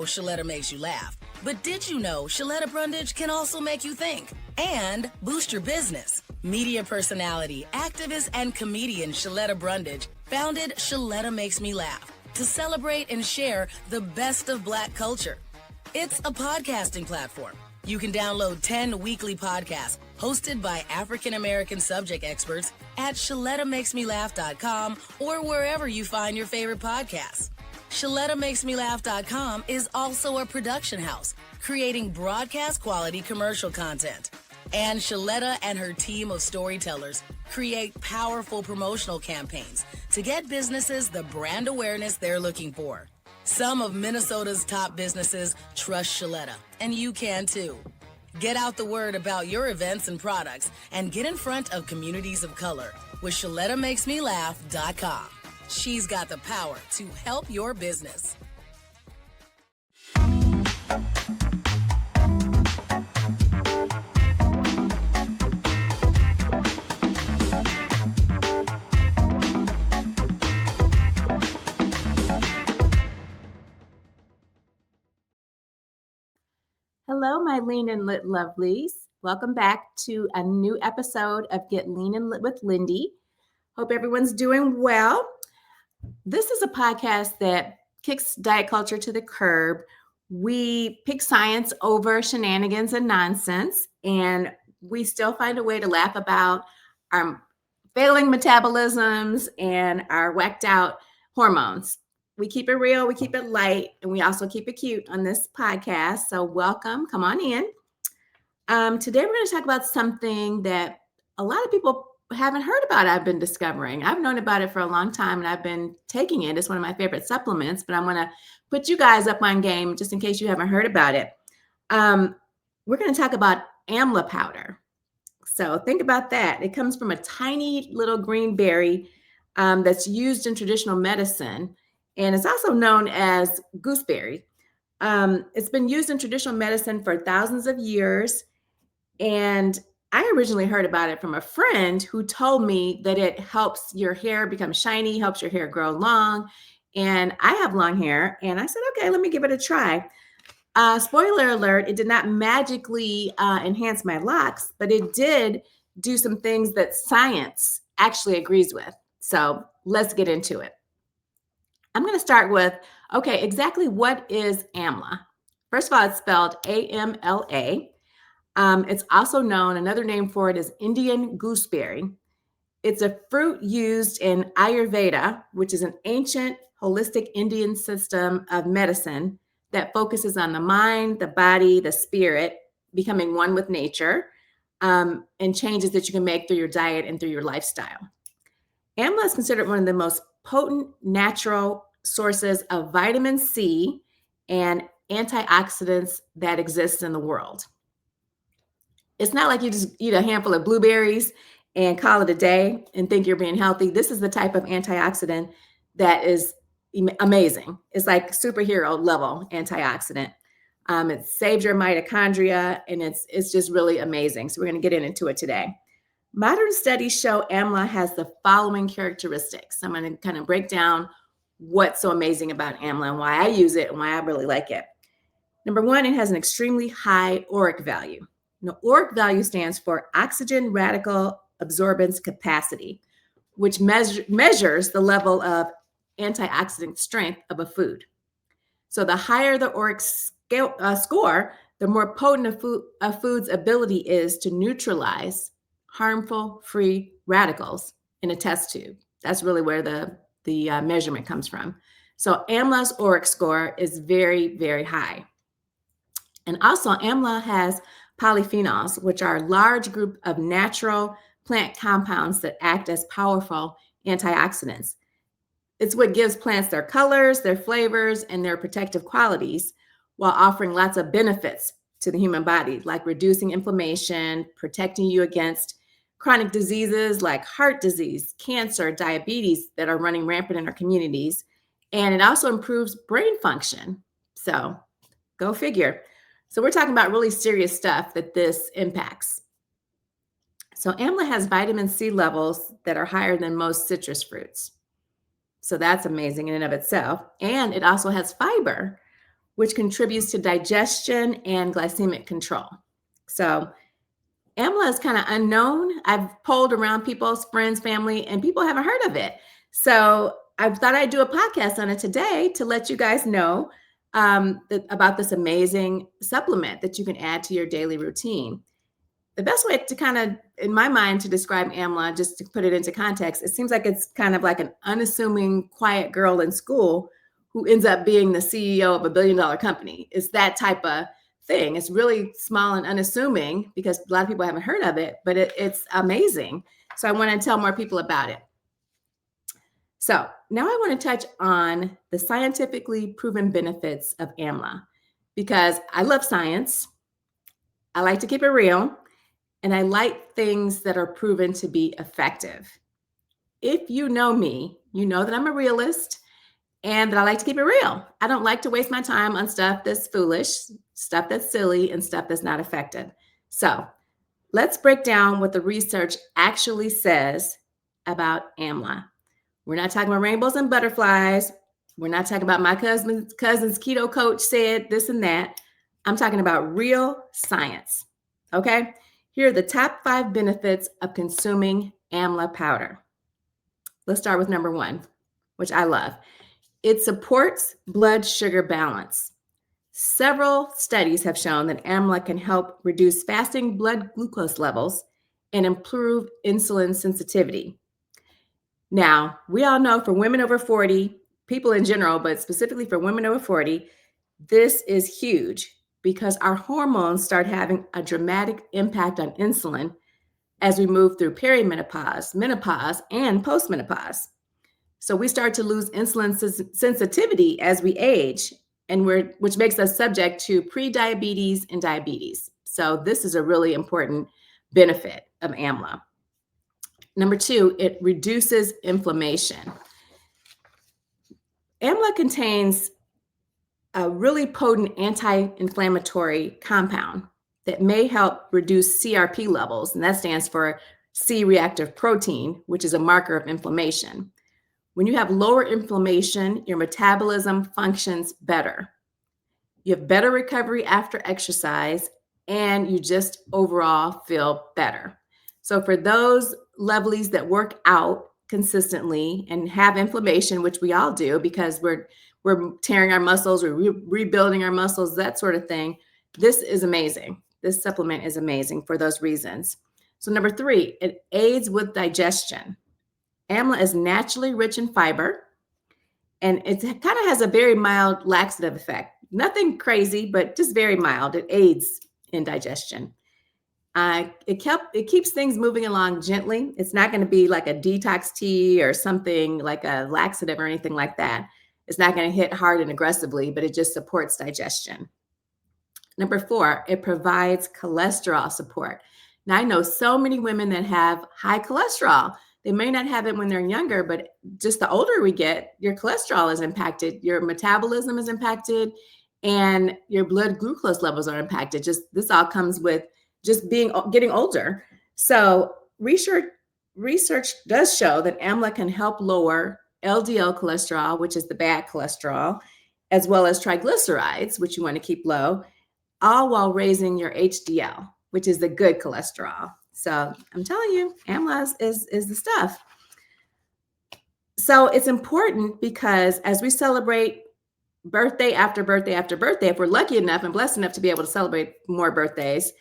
Shaletta makes you laugh. But did you know Shaletta Brundage can also make you think and boost your business? Media personality, activist, and comedian Shaletta Brundage founded Shaletta Makes Me Laugh to celebrate and share the best of Black culture. It's a podcasting platform. You can download 10 weekly podcasts hosted by African American subject experts at ShalettaMakesMeLaugh.com or wherever you find your favorite podcasts. ShalettaMakesMeLaugh.com is also a production house, creating broadcast quality commercial content. And Shaletta and her team of storytellers create powerful promotional campaigns to get businesses the brand awareness they're looking for. Some of Minnesota's top businesses trust Shaletta, and you can too. Get out the word about your events and products and get in front of communities of color with ShalettaMakesMeLaugh.com. She's got the power to help your business. Hello, my lean and lit lovelies. Welcome back to a new episode of Get Lean and Lit with Lindy. Hope everyone's doing well. This is a podcast that kicks diet culture to the curb. We pick science over shenanigans and nonsense, and we still find a way to laugh about our failing metabolisms and our whacked out hormones. We keep it real, we keep it light, and we also keep it cute on this podcast. So welcome, come on in. Today we're going to talk about something that a lot of people haven't heard about. I've been discovering. I've known about it for a long time, and I've been taking it. It's one of my favorite supplements, but I'm going to put you guys up on game just in case you haven't heard about it. We're going to talk about Amla powder. So think about that. It comes from a tiny little green berry that's used in traditional medicine. And it's also known as gooseberry. It's been used in traditional medicine for thousands of years. And I originally heard about it from a friend who told me that it helps your hair become shiny, helps your hair grow long. And I have long hair. And I said, okay, let me give it a try. Spoiler alert, it did not magically enhance my locks, but it did do some things that science actually agrees with. So let's get into it. I'm going to start with, okay, exactly what is Amla? First of all, it's spelled A-M-L-A. It's also known, another name for it is Indian gooseberry. It's a fruit used in Ayurveda, which is an ancient holistic Indian system of medicine that focuses on the mind, the body, the spirit, becoming one with nature, and changes that you can make through your diet and through your lifestyle. Amla is considered one of the most potent natural sources of vitamin C and antioxidants that exist in the world. It's not like you just eat a handful of blueberries and call it a day and think you're being healthy. This is the type of antioxidant that is amazing. It's like superhero level antioxidant. It saves your mitochondria, and it's just really amazing. So we're going to get into it today. Modern studies show Amla has the following characteristics. I'm going to kind of break down what's so amazing about Amla and why I use it and why I really like it. Number one, it has an extremely high ORAC value. Now, ORAC value stands for oxygen radical absorbance capacity, which measures the level of antioxidant strength of a food. So the higher the ORAC score, the more potent a food's ability is to neutralize harmful free radicals in a test tube. That's really where the measurement comes from. So Amla's ORAC score is very, very high. And also Amla has polyphenols, which are a large group of natural plant compounds that act as powerful antioxidants. It's what gives plants their colors, their flavors, and their protective qualities, while offering lots of benefits to the human body, like reducing inflammation, protecting you against chronic diseases like heart disease, cancer, diabetes that are running rampant in our communities. And it also improves brain function. So go figure. So we're talking about really serious stuff that this impacts. So Amla has vitamin C levels that are higher than most citrus fruits. So that's amazing in and of itself. And it also has fiber, which contributes to digestion and glycemic control. So Amla is kind of unknown. I've polled around people's friends, family, and people haven't heard of it. So I thought I'd do a podcast on it today to let you guys know about this amazing supplement that you can add to your daily routine. The best way to kind of, in my mind, to describe Amla, just to put it into context, it seems like it's kind of like an unassuming, quiet girl in school who ends up being the CEO of $1 billion company. It's that type of thing. It's really small and unassuming because a lot of people haven't heard of it, but it's amazing. So I want to tell more people about it. So now I want to touch on the scientifically proven benefits of Amla because I love science. I like to keep it real, and I like things that are proven to be effective. If you know me, you know that I'm a realist and that I like to keep it real. I don't like to waste my time on stuff that's foolish, stuff that's silly, and stuff that's not effective. So let's break down what the research actually says about Amla. We're not talking about rainbows and butterflies. We're not talking about my cousin's keto coach said this and that. I'm talking about real science. Okay? Here are the top 5 benefits of consuming Amla powder. Let's start with number 1, which I love. It supports blood sugar balance. Several studies have shown that Amla can help reduce fasting blood glucose levels and improve insulin sensitivity. Now, we all know for women over 40, people in general, but specifically for women over 40, this is huge because our hormones start having a dramatic impact on insulin as we move through perimenopause, menopause, and postmenopause. So we start to lose insulin sensitivity as we age, and which makes us subject to prediabetes and diabetes. So this is a really important benefit of Amla. Number 2, it reduces inflammation. Amla contains a really potent anti-inflammatory compound that may help reduce CRP levels, and that stands for C-reactive protein, which is a marker of inflammation. When you have lower inflammation, your metabolism functions better. You have better recovery after exercise, and you just overall feel better. So for those lovelies that work out consistently and have inflammation, which we all do because we're tearing our muscles, we're rebuilding our muscles, that sort of thing, this is amazing. This supplement is amazing for those reasons. So number 3, it aids with digestion. Amla is naturally rich in fiber, and it kind of has a very mild laxative effect. Nothing crazy, but just very mild. It aids in digestion. It keeps things moving along gently. It's not going to be like a detox tea or something like a laxative or anything like that. It's not going to hit hard and aggressively, but it just supports digestion. Number 4, it provides cholesterol support. Now, I know so many women that have high cholesterol. They may not have it when they're younger, but just the older we get, your cholesterol is impacted, your metabolism is impacted, and your blood glucose levels are impacted. This all comes with just getting older. So research does show that Amla can help lower LDL cholesterol, which is the bad cholesterol, as well as triglycerides, which you want to keep low, all while raising your HDL, which is the good cholesterol. So I'm telling you, Amla is the stuff. So it's important because as we celebrate birthday after birthday after birthday, if we're lucky enough and blessed enough to be able to celebrate more birthdays,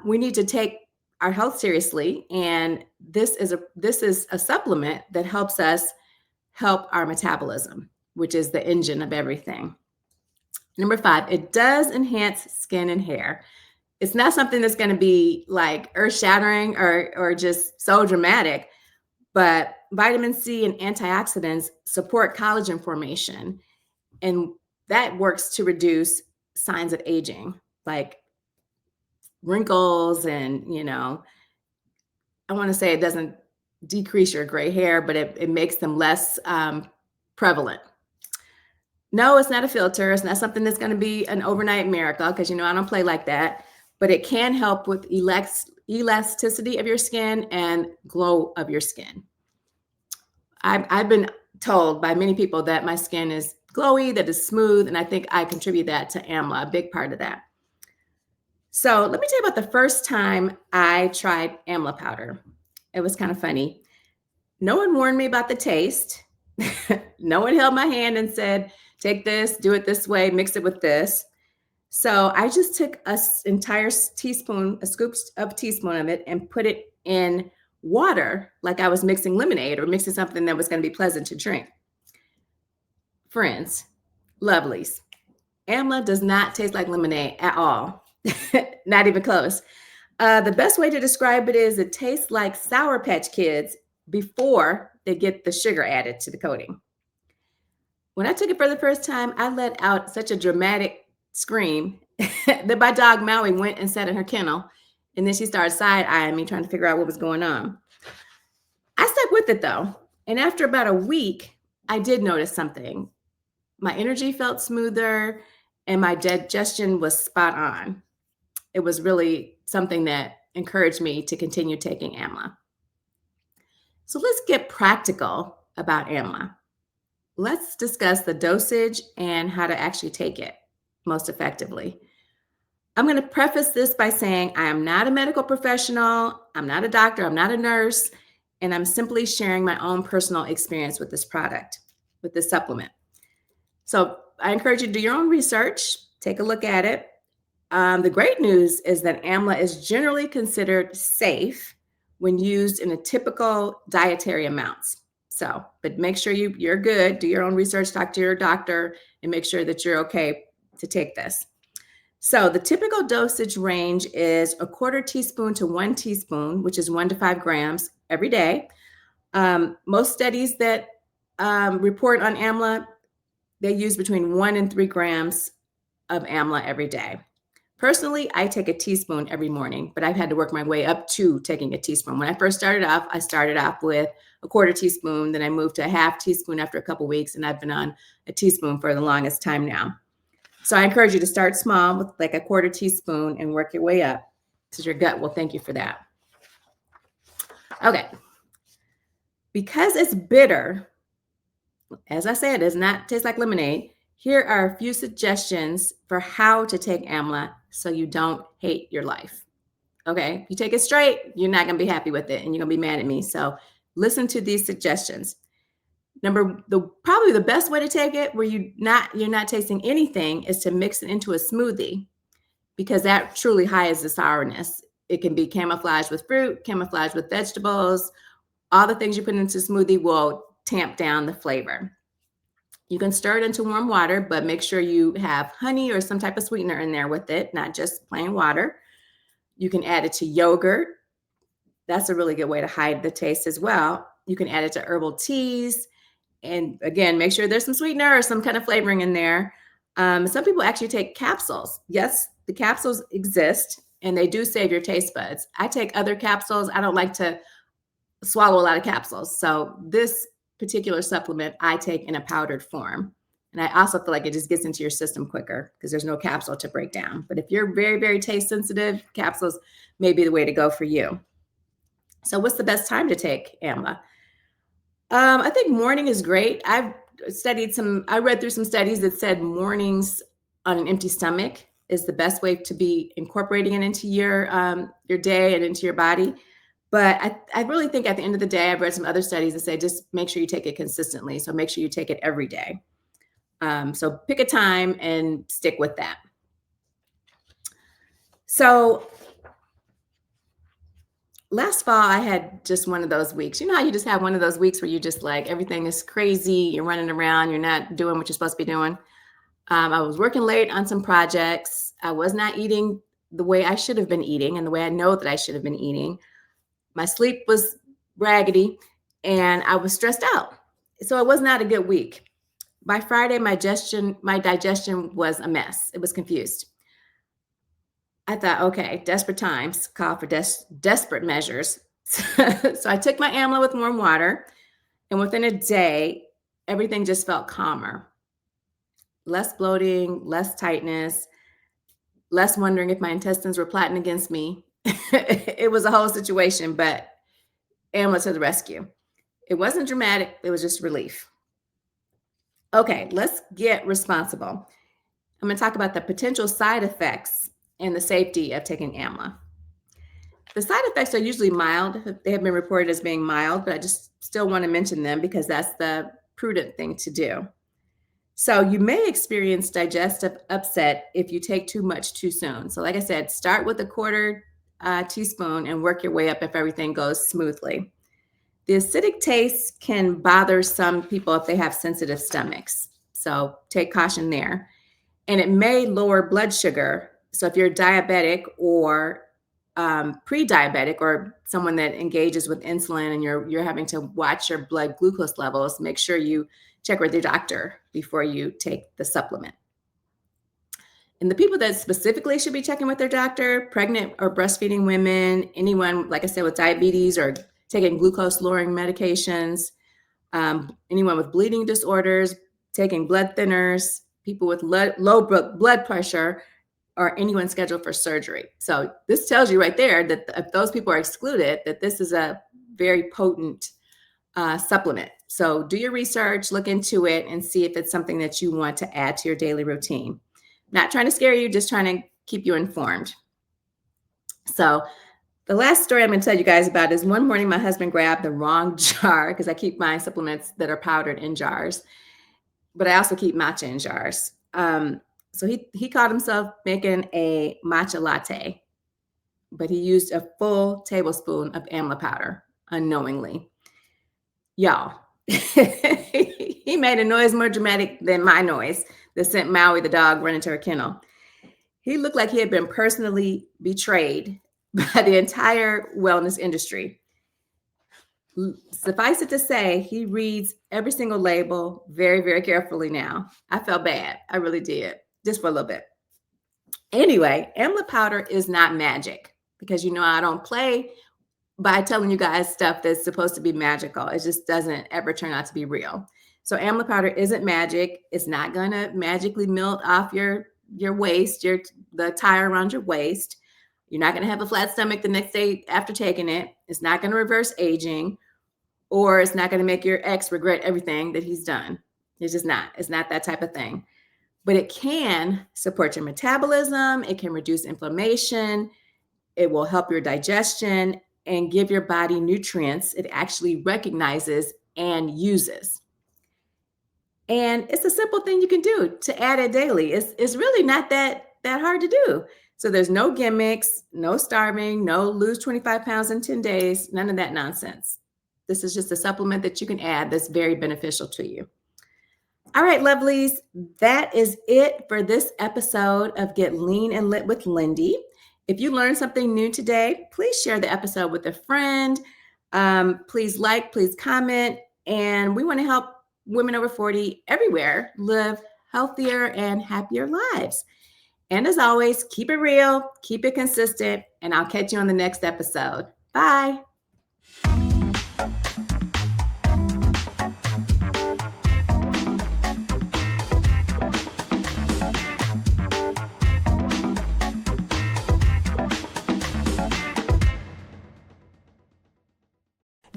we need to take our health seriously. And this is a supplement that helps us help our metabolism, which is the engine of everything. Number 5, it does enhance skin and hair. It's not something that's going to be like earth-shattering or just so dramatic, but vitamin C and antioxidants support collagen formation, and that works to reduce signs of aging, like wrinkles and, I want to say it doesn't decrease your gray hair, but it makes them less prevalent. No, it's not a filter. It's not something that's going to be an overnight miracle because, I don't play like that. But it can help with elasticity of your skin and glow of your skin. I've been told by many people that my skin is glowy, that is smooth. And I think I contribute that to Amla, a big part of that. So let me tell you about the first time I tried Amla powder. It was kind of funny. No one warned me about the taste. No one held my hand and said, take this, do it this way, mix it with this. So I just took an entire teaspoon, a scoop of teaspoon of it, and put it in water like I was mixing lemonade or mixing something that was going to be pleasant to drink. Friends, lovelies, Amla does not taste like lemonade at all. Not even close. The best way to describe it is it tastes like Sour Patch Kids before they get the sugar added to the coating. When I took it for the first time, I let out such a dramatic scream that my dog Maui went and sat in her kennel, and then she started side-eyeing me, trying to figure out what was going on. I stuck with it though, and after about a week, I did notice something. My energy felt smoother, and my digestion was spot on. It was really something that encouraged me to continue taking Amla. So let's get practical about Amla. Let's discuss the dosage and how to actually take it most effectively. I'm going to preface this by saying I am not a medical professional, I'm not a doctor, I'm not a nurse, and I'm simply sharing my own personal experience with this product, with this supplement. So I encourage you to do your own research, take a look at it. The great news is that Amla is generally considered safe when used in a typical dietary amounts. So, but make sure you're good, do your own research, talk to your doctor, and make sure that you're okay to take this. So the typical dosage range is a 1/4 teaspoon to 1 teaspoon, which is 1 to 5 grams every day. Most studies that report on Amla, they use between 1 and 3 grams of Amla every day. Personally, I take a teaspoon every morning, but I've had to work my way up to taking a teaspoon. When I first started off, I started off with a 1/4 teaspoon, then I moved to a 1/2 teaspoon after a couple weeks, and I've been on a teaspoon for the longest time now. So I encourage you to start small with like a 1/4 teaspoon and work your way up, because your gut will thank you for that. Okay. Because it's bitter, as I said, it does not taste like lemonade. Here are a few suggestions for how to take Amla so you don't hate your life. Okay, if you take it straight, you're not going to be happy with it and you're going to be mad at me. So listen to these suggestions. Probably the best way to take it where you're not tasting anything is to mix it into a smoothie, because that truly hides the sourness. It can be camouflaged with fruit, camouflaged with vegetables. All the things you put into a smoothie will tamp down the flavor. You can stir it into warm water, but make sure you have honey or some type of sweetener in there with it, not just plain water. You can add it to yogurt. That's a really good way to hide the taste as well. You can add it to herbal teas. And again, make sure there's some sweetener or some kind of flavoring in there. Some people actually take capsules. Yes, the capsules exist and they do save your taste buds. I take other capsules. I don't like to swallow a lot of capsules. So this particular supplement I take in a powdered form. And I also feel like it just gets into your system quicker because there's no capsule to break down. But if you're very, very taste sensitive, capsules may be the way to go for you. So what's the best time to take Amla? I think morning is great. I read through some studies that said mornings on an empty stomach is the best way to be incorporating it into your day and into your body. But I really think at the end of the day, I've read some other studies that say just make sure you take it consistently. So make sure you take it every day. So pick a time and stick with that. So last fall, I had just one of those weeks. You know how you just have one of those weeks where you just like everything is crazy. You're running around. You're not doing what you're supposed to be doing. I was working late on some projects. I was not eating the way I should have been eating and the way I know that I should have been eating. My sleep was raggedy and I was stressed out. So it was not a good week. By Friday, my digestion was a mess. It was confused. I thought, okay, desperate times call for desperate measures. So I took my Amla with warm water, and within a day, everything just felt calmer. Less bloating, less tightness, less wondering if my intestines were plotting against me. It was a whole situation, but Amla to the rescue. It wasn't dramatic. It was just relief. Okay, let's get responsible. I'm going to talk about the potential side effects and the safety of taking Amla. The side effects are usually mild. They have been reported as being mild, but I just still want to mention them because that's the prudent thing to do. So you may experience digestive upset if you take too much too soon. So like I said, start with a quarter teaspoon and work your way up if everything goes smoothly. The acidic taste can bother some people if they have sensitive stomachs. So take caution there. And it may lower blood sugar. So if you're diabetic or pre-diabetic or someone that engages with insulin and you're having to watch your blood glucose levels, make sure you check with your doctor before you take the supplement. And the people that specifically should be checking with their doctor, pregnant or breastfeeding women, anyone, like I said, with diabetes or taking glucose-lowering medications, anyone with bleeding disorders, taking blood thinners, people with low blood pressure, or anyone scheduled for surgery. So this tells you right there that if those people are excluded, that this is a very potent supplement. So do your research, look into it, and see if it's something that you want to add to your daily routine. Not trying to scare you, just trying to keep you informed. So the last story I'm going to tell you guys about is one morning my husband grabbed the wrong jar because I keep my supplements that are powdered in jars, but I also keep matcha in jars. So he caught himself making a matcha latte, but he used a full tablespoon of Amla powder unknowingly. Y'all, he made a noise more dramatic than my noise that sent Maui the dog running to her kennel. He looked like he had been personally betrayed by the entire wellness industry. Suffice it to say, he reads every single label very, very carefully now. I felt bad. I really did, just for a little bit. Anyway, Amla powder is not magic because you know I don't play by telling you guys stuff that's supposed to be magical. It just doesn't ever turn out to be real. So Amla powder isn't magic. It's not going to magically melt off your waist, the tire around your waist. You're not going to have a flat stomach the next day after taking it. It's not going to reverse aging, or it's not going to make your ex regret everything that he's done. It's just not. It's not that type of thing. But it can support your metabolism. It can reduce inflammation. It will help your digestion and give your body nutrients it actually recognizes and uses. And it's a simple thing you can do to add it daily. It's really not that hard to do. So there's no gimmicks, no starving, no lose 25 pounds in 10 days, none of that nonsense. This is just a supplement that you can add that's very beneficial to you. All right, lovelies, that is it for this episode of Get Lean and Lit with Lindy. If you learned something new today, please share the episode with a friend. Please like, please comment. And we want to help women over 40 everywhere live healthier and happier lives. And as always, keep it real, keep it consistent, and I'll catch you on the next episode. Bye.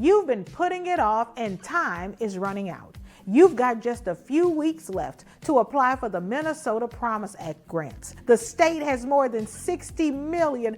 You've been putting it off and time is running out. You've got just a few weeks left to apply for the Minnesota Promise Act grants. The state has more than $60 million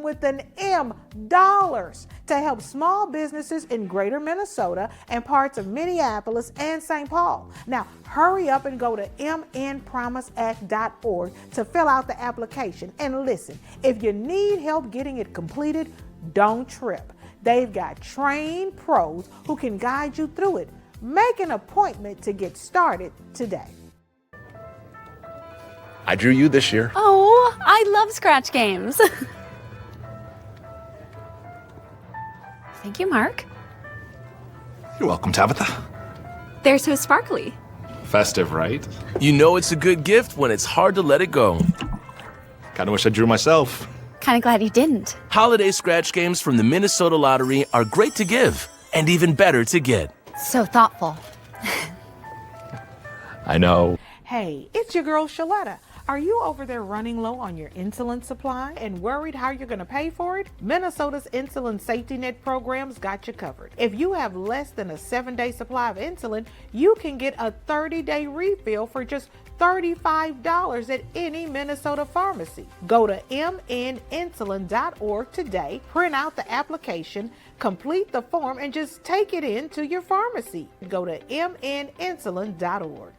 with an M, dollars to help small businesses in greater Minnesota and parts of Minneapolis and St. Paul. Now, hurry up and go to mnpromiseact.org to fill out the application. And listen, if you need help getting it completed, don't trip. They've got trained pros who can guide you through it. Make an appointment to get started today. I drew you this year. Oh, I love scratch games. Thank you, Mark. You're welcome, Tabitha. They're so sparkly. Festive, right? You know it's a good gift when it's hard to let it go. Kinda wish I drew myself. Kind of glad you didn't. Holiday scratch games from the Minnesota Lottery are great to give and even better to get. So thoughtful. I know. Hey, it's your girl Shaletta. Are you over there running low on your insulin supply and worried how you're going to pay for it? Minnesota's Insulin Safety Net programs got you covered. If you have less than a 7-day supply of insulin, you can get a 30-day refill for just $35 at any Minnesota pharmacy. Go to mninsulin.org today, print out the application, complete the form, and just take it into your pharmacy. Go to mninsulin.org.